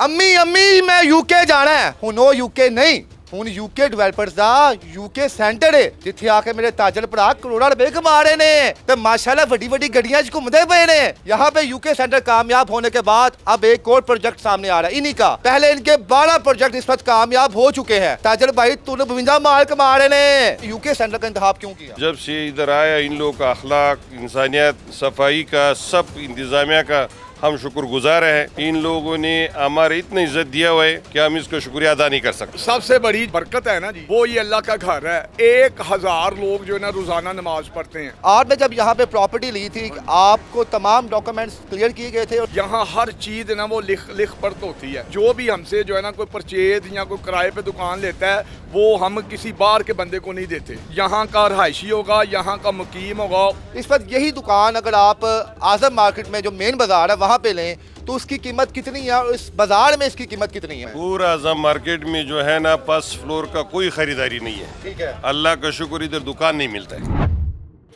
अम्मी अम्मी मैं यूके जाना है हूँ। नो यूके नहीं हूँ यूके डिवेलपर्स का यूके सेंटर है जिथे आके मेरे ताजल भरा करोड़ा रुपए कमा रहे ने ते माशाल्लाह बड़ी बड़ी गड्डियां घूमते पे ने। यहाँ पे यूके सेंटर कामयाब होने के बाद अब एक और प्रोजेक्ट सामने आ रहा है इन्हीं का। पहले इनके 12 प्रोजेक्ट इस वक्त कामयाब हो चुके हैं। ताजल भाई तूने 52 माल कमा रहे ने, यूके सेंटर का इंतखाब क्यों किया? जब से इधर आया इन लोगों का अखलाक, इंसानियत, सफाई का, सब इंतजामिया का हम शुक्रगुजार हैं। इन लोगों ने हमारे इतनी इज्जत दिया हुआ है कि हम इसका शुक्रिया अदा नहीं कर सकते। सबसे बड़ी बरकत है ना जी, वो ये अल्लाह का घर है। 1000 लोग जो है ना रोजाना नमाज पढ़ते हैं। आपने जब यहाँ पे प्रॉपर्टी ली थी आपको तमाम डॉक्यूमेंट्स क्लियर किए गए थे? यहाँ हर चीज ना वो लिख पढ़त होती है। जो भी हमसे जो है ना कोई परचेज या कोई किराए पे दुकान लेता है वो हम किसी बाहर के बंदे को नहीं देते। यहाँ का रहायशी होगा, यहाँ का मुकीम होगा। इस वक्त यही दुकान अगर आप आजम मार्केट में जो मेन बाजार है वहाँ पे लें तो उसकी कीमत कितनी है और इस बाजार में इसकी कीमत कितनी है? पूरा आजम मार्केट में जो है ना फर्स्ट फ्लोर का कोई खरीदारी नहीं है। ठीक है, अल्लाह का शुक्र इधर दुकान नहीं मिलता है।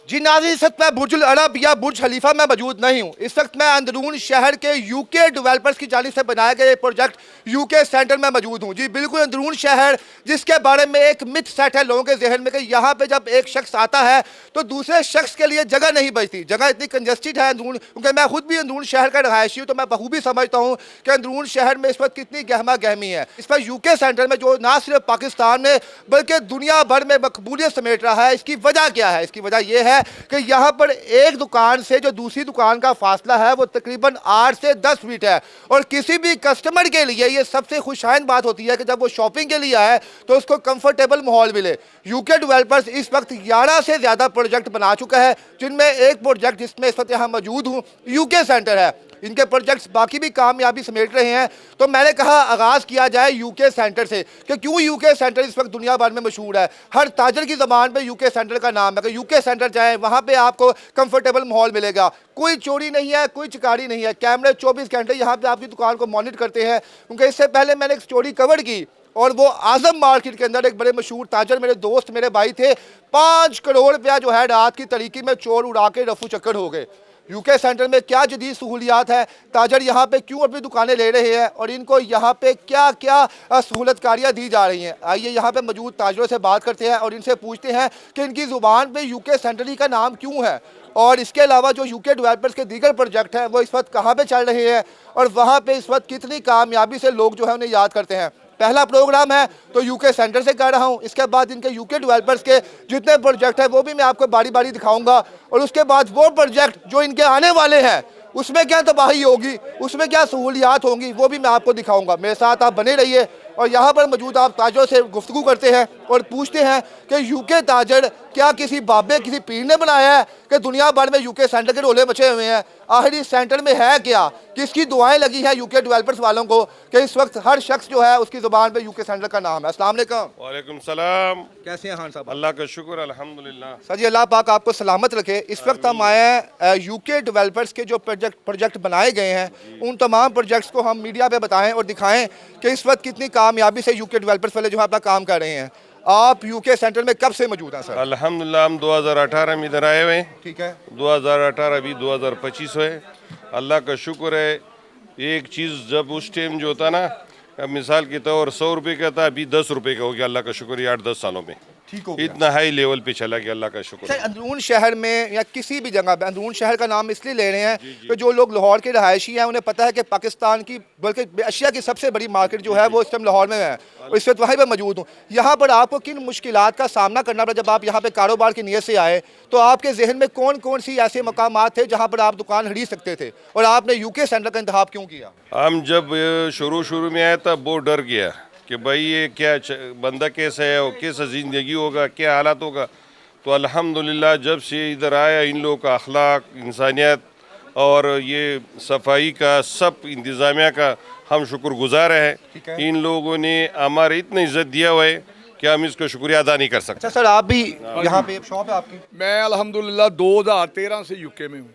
जी नाज़रीन, इस वक्त मैं बुर्ज अरब या बुर्ज खलीफा में मौजूद नहीं हूँ। इस वक्त मैं अंदरून शहर के यूके डेवलपर्स की जानिब से बनाए गए प्रोजेक्ट यूके सेंटर में मौजूद हूँ। जी बिल्कुल अंदरून शहर जिसके बारे में एक मिथ सेट है लोगों के जहन में कि यहाँ पे जब एक शख्स आता है तो दूसरे शख्स के लिए जगह नहीं बचती। जगह इतनी कंजस्टेड है अंदरून, क्योंकि मैं खुद भी अंदरून शहर का रहायशी हूँ तो मैं बखूबी समझता हूँ कि अंदरून शहर में इस वक्त कितनी गहमा गहमी है। इस पर यूके सेंटर में जो ना सिर्फ पाकिस्तान में बल्कि दुनिया भर में मकबूलियत समेट रहा है, इसकी वजह क्या है? इसकी वजह यह है कि यहाँ पर एक दुकान से जो दूसरी दुकान का फासला है वो तकरीबन 8 से 10 फीट है। और किसी भी कस्टमर के लिए ये सबसे खुशाइन बात होती है कि जब वो शॉपिंग के लिए आए तो उसको कंफर्टेबल माहौल मिले। यूके डेवलपर्स इस वक्त 11 से ज़्यादा प्रोजेक्ट बना चुका है, जिनमें एक प्रोजेक्ट जिसमें इस वक्त यहाँ मौजूद हूँ यूके सेंटर है। इनके प्रोजेक्ट्स बाकी भी कामयाबी समेट रहे हैं। तो मैंने कहा आगाज़ किया जाए यूके सेंटर से कि क्यों यूके सेंटर इस वक्त दुनिया भर में मशहूर है। हर ताजर की ज़बान पे यूके सेंटर का नाम है कि यूके सेंटर जाएँ, वहाँ पे आपको कंफर्टेबल माहौल मिलेगा। कोई चोरी नहीं है, कोई चिकारी नहीं है। कैमरे 24 घंटे यहाँ पे आपकी दुकान को मॉनिटर करते हैं। क्योंकि इससे पहले मैंने एक स्टोरी कवर की और वो आजम मार्केट के अंदर एक बड़े मशहूर ताजर मेरे दोस्त मेरे भाई थे, 5 करोड़ रुपया जो है रात की तरीकी में चोर उड़ा के रफू चक्कर हो गए। यूके सेंटर में क्या जदीद सहूलियात है, ताजर यहाँ पे क्यों अपनी दुकानें ले रहे हैं और इनको यहाँ पे क्या क्या सहूलतकारियाँ दी जा रही हैं। आइए यहाँ पे मौजूद ताजरों से बात करते हैं और इनसे पूछते हैं कि इनकी ज़ुबान पे यूके सेंटर ही का नाम क्यों है और इसके अलावा जो यूके डेवलपर्स के दीगर प्रोजेक्ट हैं वो इस वक्त कहाँ पे चल रहे हैं और वहाँ पे इस वक्त कितनी कामयाबी से लोग जो है उन्हें याद करते हैं। पहला प्रोग्राम है तो यूके सेंटर से कर रहा हूँ। इसके बाद इनके यूके डेवलपर्स के जितने प्रोजेक्ट हैं वो भी मैं आपको बारी बारी दिखाऊंगा और उसके बाद वो प्रोजेक्ट जो इनके आने वाले हैं उसमें क्या तबाही होगी, उसमें क्या सहूलियात होंगी, वो भी मैं आपको दिखाऊंगा। मेरे साथ आप बने रहिए और यहाँ पर मौजूद आप ताजरों से गुफ्तगू करते हैं और पूछते हैं कि यूके ताजर क्या किसी बाबे किसी पीर ने बनाया है कि दुनिया भर में यूके सेंटर के रोले मचे हुए हैं। आखिर इस सेंटर में है क्या, किसकी दुआएं लगी हैं यूके डेवलपर्स वालों को कि इस वक्त हर शख्स जो है उसकी ज़ुबान पे यूके सेंटर का नाम है। अस्सलाम वालेकुम। वालेकुम सलाम। कैसे हैं खान साहब? अल्लाह का शुक्र अल्हम्दुलिल्लाह। सर जी अल्लाह पाक आपको सलामत रखे। इस वक्त हम आए हैं यूके डेवलपर्स के जो प्रोजेक्ट बनाए गए हैं उन तमाम प्रोजेक्ट्स को हम मीडिया पे बताएं और दिखाएं कि इस वक्त कितनी कामयाबी से यूके डेवलपर्स वाले जो है अपना काम कर रहे हैं। आप यूके सेंटर में कब से मौजूद हैं सर? अल्हम्दुलिल्लाह हम 2018 में इधर आए हुए हैं। ठीक है, 2018 अभी 2025 हुए। अल्लाह का शुक्र है। एक चीज़ जब उस टाइम जो होता ना, अब मिसाल के तौर 100 रुपये का था, अभी 10 रुपये का हो गया। अल्लाह का शुक्र है 8-10 सालों में ठीक हो गया। इतना हाई लेवल पे चला गया, अल्लाह का शुक्र सर है। अंदरून शहर में या किसी भी जगह पे, अंदरून शहर का नाम इसलिए ले रहे हैं कि जो लोग लाहौर के रहायशी हैं उन्हें पता है कि पाकिस्तान की बल्कि एशिया की सबसे बड़ी मार्केट जो है वो इस टाइम लाहौर में है और इस वक्त वहीं पर मौजूद हूँ। यहाँ पर आपको किन मुश्किलात का सामना करना पड़ा जब आप यहाँ पे कारोबार की नीयत से आए? तो आपके जहन में कौन कौन सी ऐसे मकामात थे जहाँ पर आप दुकान खरीद सकते थे और आपने यूके सेंटर का इंतखाब क्यों किया? हम जब शुरू में आया था बहुत डर गया कि भाई ये क्या बंदा कैसा है और कैसा ज़िंदगी होगा, क्या हालात होगा। तो अल्हम्दुलिल्लाह जब से इधर आया इन लोगों का अखलाक, इंसानियत और ये सफाई का, सब इंतज़ामिया का हम शुक्रगुजार हैं। इन लोगों ने हमारे इतनी इज्जत दिया हुआ है कि हम इसका शुक्रिया अदा नहीं कर सकते। अच्छा सर आप भी यहाँ पे शॉप है आपकी? मैं अल्हम्दुलिल्लाह 2013 से यूके में हूँ।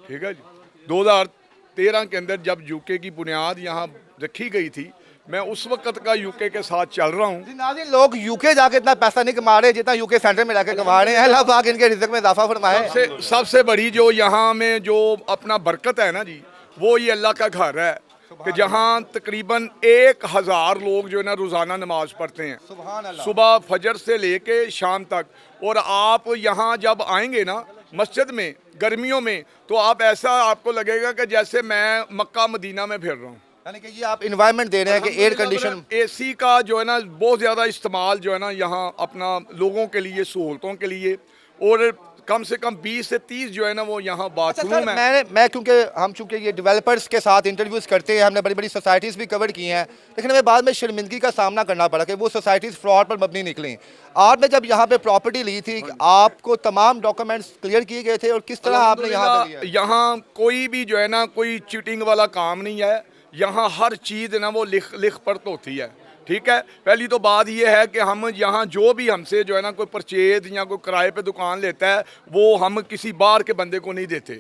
ठीक है जी, 2013 के अंदर जब यूके की बुनियाद यहाँ रखी गई थी मैं उस वक्त का यूके के साथ चल रहा हूँ। नाज़रीन लोग यूके जाके इतना पैसा नहीं कमा रहे जितना यूके सेंटर में जाके कमा रहे हैं। अल्लाह पाक इनके रिज़्क़ में इजाफा फरमाए। सबसे बड़ी जो यहाँ में जो अपना बरकत है ना जी, वो ये अल्लाह का घर है। कि जहाँ तकरीबन 1000 लोग जो है ना रोज़ाना नमाज पढ़ते हैं, सुभान अल्लाह। सुबह फजर से लेके शाम तक। और आप यहाँ जब आएंगे ना मस्जिद में गर्मियों में, तो आप ऐसा आपको लगेगा कि जैसे मैं मक्का मदीना में फिर रहा हूँ। यानी कि ये आप इन्वायरमेंट दे रहे हैं कि एयर कंडीशन। एसी का जो है ना बहुत ज़्यादा इस्तेमाल जो है ना यहाँ अपना लोगों के लिए, सहूलतों के लिए, और कम से कम 20 से 30 जो है ना वो यहाँ बाथरूम है। मैं क्योंकि हम चूंकि ये डेवलपर्स के साथ इंटरव्यूज़ करते हैं, हमने बड़ी बड़ी सोसाइटीज़ भी कवर की हैं, लेकिन हमें बाद में शर्मिंदगी का सामना करना पड़ा कि वो सोसाइटीज़ फ्रॉड पर मबनी निकली। आपने जब यहाँ पे प्रॉपर्टी ली थी, आपको तमाम डॉक्यूमेंट्स क्लियर किए गए थे, और किस तरह आपने यहाँ पे लिया? यहाँ कोई भी जो है ना कोई चीटिंग वाला काम नहीं है। यहाँ हर चीज़ ना वो लिख पढ़त होती है, ठीक है। पहली तो बात ये है कि हम यहाँ जो भी हमसे जो है ना कोई परचेज या कोई किराए पे दुकान लेता है, वो हम किसी बाहर के बंदे को नहीं देते।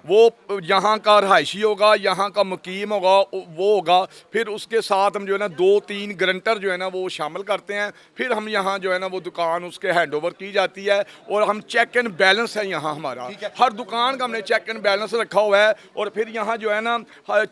वो यहाँ का रहायशी होगा, यहाँ का मुकीम होगा, वो होगा। फिर उसके साथ हम जो है ना 2-3 गारंटर जो है ना वो शामिल करते हैं। फिर हम यहाँ जो है ना वो दुकान उसके हैंड ओवर की जाती है, और हम चेक एंड बैलेंस है यहाँ हमारा। हर दुकान का हमने चेक एंड बैलेंस रखा हुआ है। और फिर यहाँ जो है ना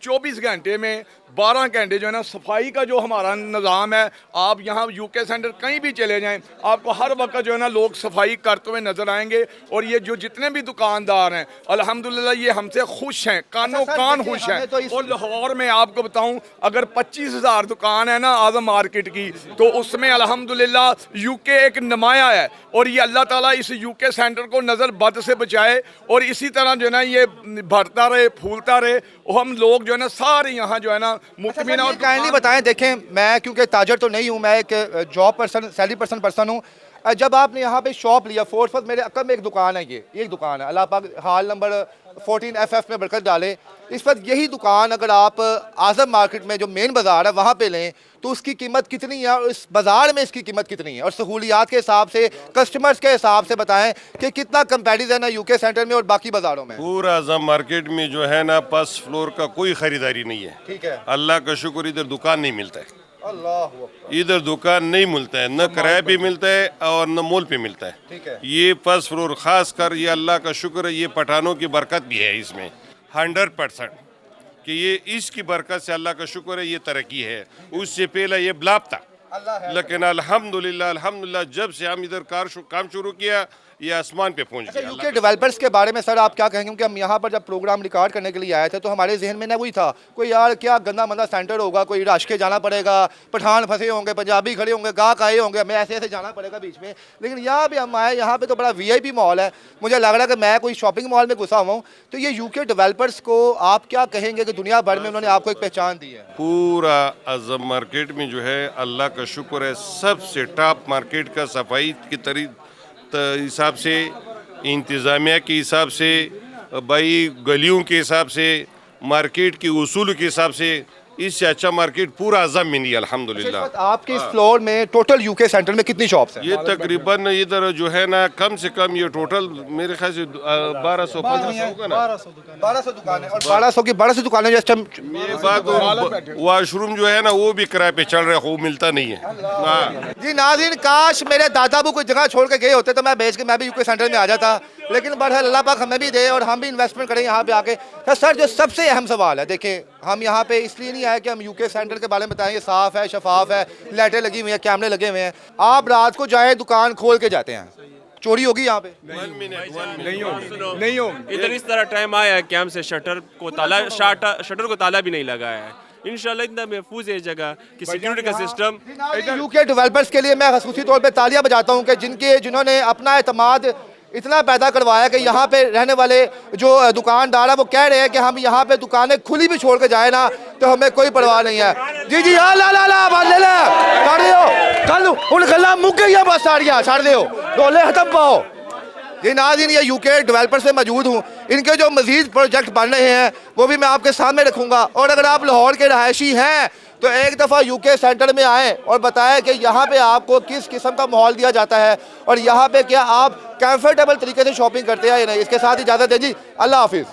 24 घंटे में 12 घंटे जो है ना सफाई का जो हमारा निज़ाम है। आप यहाँ यूके सेंटर कहीं भी चले जाएं, आपको हर वक्त जो है ना लोग सफाई करते हुए नजर आएंगे। और ये जो जितने भी दुकानदार हैं अल्हम्दुलिल्लाह ये हमसे खुश हैं, कानो कान खुश हैं। और लाहौर में आपको बताऊं, अगर 25,000 दुकान है ना आज़म मार्केट की, तो उसमें अल्हम्दुलिल्लाह यूके एक नुमाया है। और ये अल्लाह ताला इस यूके सेंटर को नज़र बद से बचाए, और इसी तरह जो है ना ये बढ़ता रहे, फूलता रहे। और हम लोग जो है ना सारे यहाँ जो है ना मुतमिन। और काइंडली बताएं, देखें मैं क्योंकि ताजर तो नहीं हूँ, मैं एक जॉब पर्सन, सैलरी पर्सन हूँ। जब आपने यहाँ पे शॉप लिया, फोर्थ मेरे अकल में एक दुकान है, ये एक दुकान है, अल्लाह पाक हाल नंबर 14 FF में बरकत डाले। इस वक्त यही दुकान अगर आप आज़म मार्केट में जो मेन बाज़ार है वहाँ पे लें, तो उसकी कीमत कितनी है, और इस बाज़ार में इसकी कीमत कितनी है, और सहूलियात के हिसाब से, कस्टमर्स के हिसाब से बताएं कि कितना कंपैरिजन है यूके सेंटर में और बाकी बाज़ारों में? पूरा आज़म मार्केट में जो है ना फर्स्ट फ्लोर का कोई ख़रीदारी नहीं है। ठीक है, अल्लाह का शुक्र, इधर दुकान नहीं मिलता है। अल्लाह, इधर दुकान नहीं मिलता है, न किराए पे मिलता है और न मोल पे मिलता है। ठीक है। ये फर्स्ट फ्लोर खास कर, ये अल्लाह का शुक्र है, ये पठानों की बरकत भी है इसमें 100% कि ये इसकी बरकत से अल्लाह का शुक्र है ये तरक्की है। उससे पहले ये ब्लॉक था, लेकिन अल्हम्दुलिल्लाह जब से हम इधर काम शुरू किया, ये आसमान पे पहुंच गया। यूके डेवलपर्स के बारे में सर आप क्या कहेंगे? क्योंकि हम यहाँ पर जब प्रोग्राम रिकॉर्ड करने के लिए आए थे, तो हमारे जहन में ना वही था, कोई यार क्या गंदा मंदा सेंटर होगा, कोई राश के जाना पड़ेगा, पठान फंसे होंगे, पंजाबी खड़े होंगे, गाहक आए होंगे, हमें ऐसे ऐसे जाना पड़ेगा बीच में। लेकिन यहाँ पे हम आए, यहाँ पे तो बड़ा VIP मॉल है। मुझे लग रहा है कि मैं कोई शॉपिंग मॉल में घुसा हुआ हूँ। तो ये यूके डेवलपर्स को आप क्या कहेंगे कि दुनिया भर में उन्होंने आपको एक पहचान दी है? पूरा आज़म मार्केट में जो है अल्लाह का शुक्र है, सबसे टॉप मार्केट का सफाई की हिसाब से, इंतज़ामिया के हिसाब से, भाई गलियों के हिसाब से, मार्केट की उसूल के हिसाब से, इससे अच्छा मार्केट पूरा आज़म में नहीं अल्हम्दुलिल्लाह। आपके इस फ्लोर में टोटल यूके सेंटर में कितनी शॉप्स हैं? ये तकरीबन इधर जो है ना कम से कम ये टोटल मेरे ख्याल से 1200-1500 होगा ना। 1200 दुकानें, और 1200 दुकानें जिस टाइम ये बात, वॉशरूम जो है ना वो भी किराए पे चल रहा है, वो मिलता नहीं है। हाँ। जी नाज़रीन, काश मेरे दादा अबू कोई जगह छोड़ के गए होते तो मैं बेच के मैं भी यूके सेंटर में आ जाता, लेकिन बहरहाल अल्लाह पाक हमें भी दे और हम भी इन्वेस्टमेंट करें यहाँ पे आके। तो सर जो सबसे अहम सवाल है, देखिए हम यहाँ पे इसलिए नहीं आए कि हम यूके सेंटर के बारे में बताएं, ये साफ़ है, शफाफ है, लाइटें लगी हुई हैं, कैमरे लगे हुए हैं। आप रात को जाए दुकान खोल के जाते हैं, चोरी होगी यहाँ पे? नहीं हो। इधर इस तरह टाइम आया है कि हमसे शटर को ताला भी नहीं लगाया है। इंशाल्लाह इतना महफूज है जगह कि सिक्योरिटी का सिस्टम। यूके डेवलपर्स के लिए मैं खसूसी तौर पे तालियां बजाता हूं कि जिन्होंने अपना एतमाद इतना पैदा करवाया कि यहाँ पे रहने वाले जो दुकानदार है वो कह रहे हैं कि हम यहाँ पे दुकानें खुली भी छोड़ के जाए ना तो हमें कोई परवाह नहीं है। जी जी हाँ ला ला ला बात ले ला छाड़ दियो, कल उन गल्ला मुक गई बस साड़ियाँ छाड़ दियो, डोले खत्म पाओ। जी नाज़रीन, ये यूके डेवलपर से मौजूद हूँ, इनके जो मज़ीद प्रोजेक्ट बन रहे हैं वो भी मैं आपके सामने रखूँगा। और अगर आप लाहौर के रहायशी हैं तो एक दफ़ा यूके सेंटर में आएँ और बताएं कि यहाँ पे आपको किस किस्म का माहौल दिया जाता है और यहाँ पे क्या आप कंफर्टेबल तरीके से शॉपिंग करते हैं या नहीं। इसके साथ इजाज़त दें जी, अल्लाह हाफिज़।